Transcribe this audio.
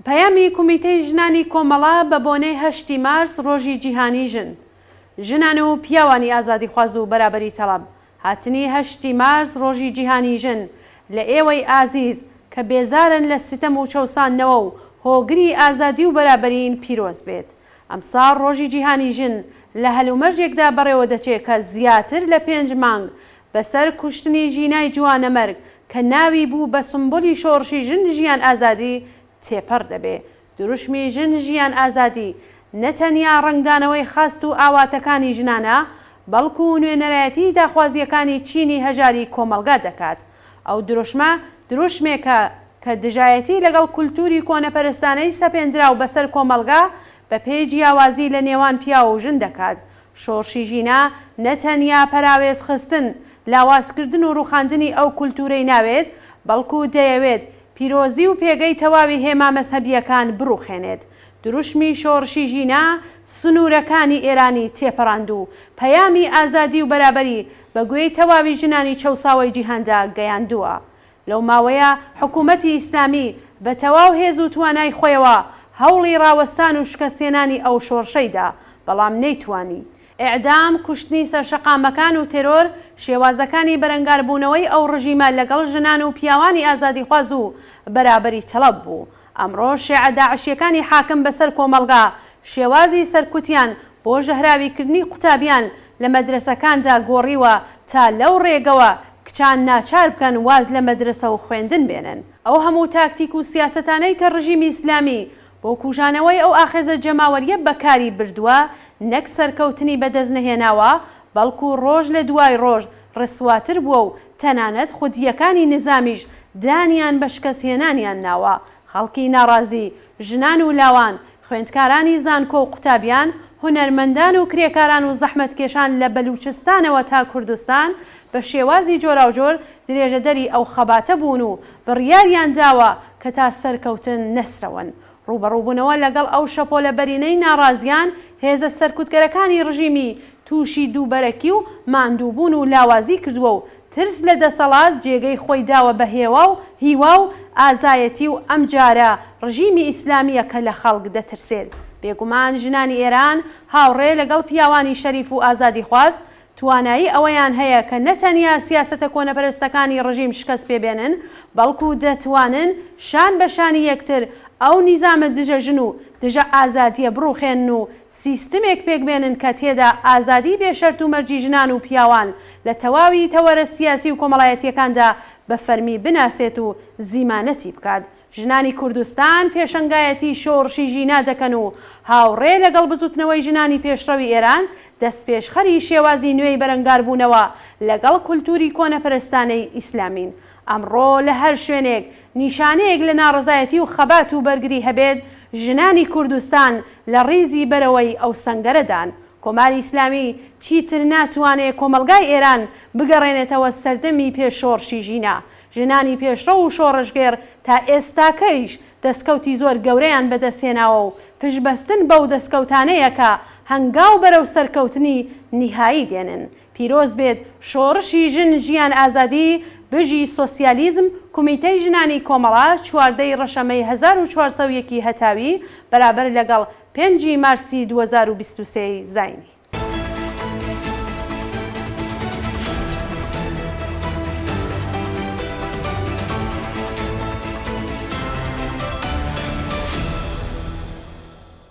پەیامی کۆمیتەی ژنانی کۆمەڵا بە بۆنەی 8 مارس ڕۆژی جیهانی ژنان و پیاوانی ئازادیخواز و بەرابەری تەڵەب. هاتنی 8 مارس ڕۆژی جیهانی ژن لە ئێوەی ئازیز کە بێزارن لە ستەم و چەوسانەوە و هۆگری ئازادی و بەرابەرین پیرۆز بێت. ئەمساڵ ڕۆژی جیهانی ژن لە هەلومەرجێکدا بەڕێوە دەچێت کە زیاتر لە 5 مانگ بەسەر کوشتنی ژینای جوانەمەرگ کە ناوی بوو بە سمبولی شۆڕشی ژن ژیان ئازادی تێپەڕ دەبێ. دروشمی ژن ژیان ئازادی نەتەنیا ڕنگدانەوەی خاست و ئاواتەکانی ژنانە بەڵکو و نوێنەرایەتی داخوازیەکانی چینی هەژاری کۆمەلگا دەکات. ئەو دروشمێکە کە دژایەتی لەگەڵ کولتوری کۆنەپەرستانەی سەپێنراو بەسەر کۆمەلگا بە پێی جیاوازی لە نێوان پیا و ژن دەکات. شۆڕشی ژینە نەتەنیا پەراوێز خستن لاوازکردن و ڕوخاندنی ئەو کولتورەی ناوێت بەڵکو دەیەوێت پیرۆزی و پێگەی تەواوی هێما مەزهەبیەکان بڕوخێنێت. دروشمی شۆڕشی ژینە سنوورەکانی ئێرانی تێپەڕاند و پەیامی ئازادی و بەرابەری بەگوێی تەواوی ژنانی چەوساوی جیهاندا گەیاندووە. لەو ماوەیە حکوومەتی ئیسلامی بە تەواو هێز و توانای خۆیەوە هەوڵی ڕاوەستان و شکەستێنانی ئەو شۆڕشەیدا، بەڵام نەیتوانی. ئێعدام، کوشتنی سەرشەقامەکان و تێرۆر شێوازەکانی بەرەنگاربوونەوەی ئەو ڕژیمە لەگەڵ ژنان و پیاوانی ئازادیخواز و بەرابەری تەڵەب بوو. ئەمڕۆ شیعە داعشیەکانی حاکم بەسەر کۆمەلگا شێوازی سەرکوتیان بۆ ژەهراویکردنی قوتابیان لە مەدرسەکاندا گۆڕیوە تا لەو ڕێگەوە کچان ناچار بکەن واز لە مەدرسە و خوێندن بێنن. ئەو هەموو تاکتیک و سیاسەتانەی کە ڕژیمی ئیسلامی بۆ کوژانەوەی ئەو ئاخێزە جەماوەریە بەکاری بردووە نەک سەرکەوتنی بەدەست نەهێناوە بەڵکو ڕۆژ لە دوای ڕۆژ ڕسواتر بووە و تەنانەت خودیەکانی نظامیش دانیان بە شکەسهێنانیان ناوە. خەڵکی ناڕازی، ژنان و لاوان، خوێندکارانی زانکۆ و قوتابیان، هونەرمەندان و کرێکاران و زەحمەتکێشان لە بەلوچستانەوە تا کوردستان بە شێوازی جۆراوجۆر درێژەدەری ئەو خەباتە بوون و بڕیاریان داوە کە تا سەرکەوتن نەسرەوەن. ڕوبەڕووبوونەوە لەگەڵ ئەو شەپۆلە بەرینەی ناڕازیان هێزە سەرکوتگەرەکانی ڕژیمی تووشی دووبەرەکی و ماندووبوون و لاوازی کردووە و ترس لە دەسەڵات جێگەی خۆی داوە بە هیوا و ئازایەتی و ئەم جارە ڕژیمی ئیسلامیە کە لە خەڵک دەترسێت. بێگومان ژنانی ئێران هاوڕێ لەگەڵ پیاوانی شەریف و ئازادیخواز توانایی ئەوەیان هەیە کە نەتەنیا سیاسەتە کۆنەپەرستەکانی ڕژیم شکست پێبێنن بەڵکو دەتوانن شان بە شانی یەکتر ئەو نیزامە دژە ژن و دژە ئازادیە بڕوخێن و سیستمێک پێکبێنن کە تێدا ئازادی بێشەرت و مەرجی ژنان و پیاوان لە تەواوی تەوەرە سیاسی و کۆمەڵایەتیەکاندا بە فەرمی بناسێت و زیمانەتی بکات. ژنانی کوردستان پێشەنگایەتی شۆڕشی ژینا دەکەن و هاوڕێ لەگەڵ بزوتنەوەی ژنانی پێشڕەوی ئێران دەست پێشخەری شێوازی نوێی بەرەنگاربوونەوە لەگەڵ کولتوری کۆنەپەرستانەی ئیسلامین. ئەمڕۆ لە هەر شوێنێک نیشانەیەک لە ناڕزایەتی و خەبات و بەرگری هەبێت ژنانی کوردستان لە ڕیزی بەرەوەی ئەو سەنگەرەدان. کۆماری ئیسلامی چیتر ناتوانێت کۆمەلگای ئێران بگەڕێنێتەوە سەردەمی پێشۆڕشی ژینا. ژنانی پێشڕە و شۆڕشگێر تا ئێستاکەیش دەستکەوتی زۆر گەورەیان بەدەستهێناوە و پشبەستن بەو دەستکەوتانەیە کە هەنگاو بەرەو سەرکەوتنی نیهایی دێنن. پیرۆز بێت شۆڕشی ژن ژیان ئازادی، بژی سۆسیالیزم، کۆمیتەی ژنانی کۆمەڵا 14 ڕەشەمەی 1401 هەتاوی بەرابەر لەگەڵ 5 مارسی 2023 زاینی.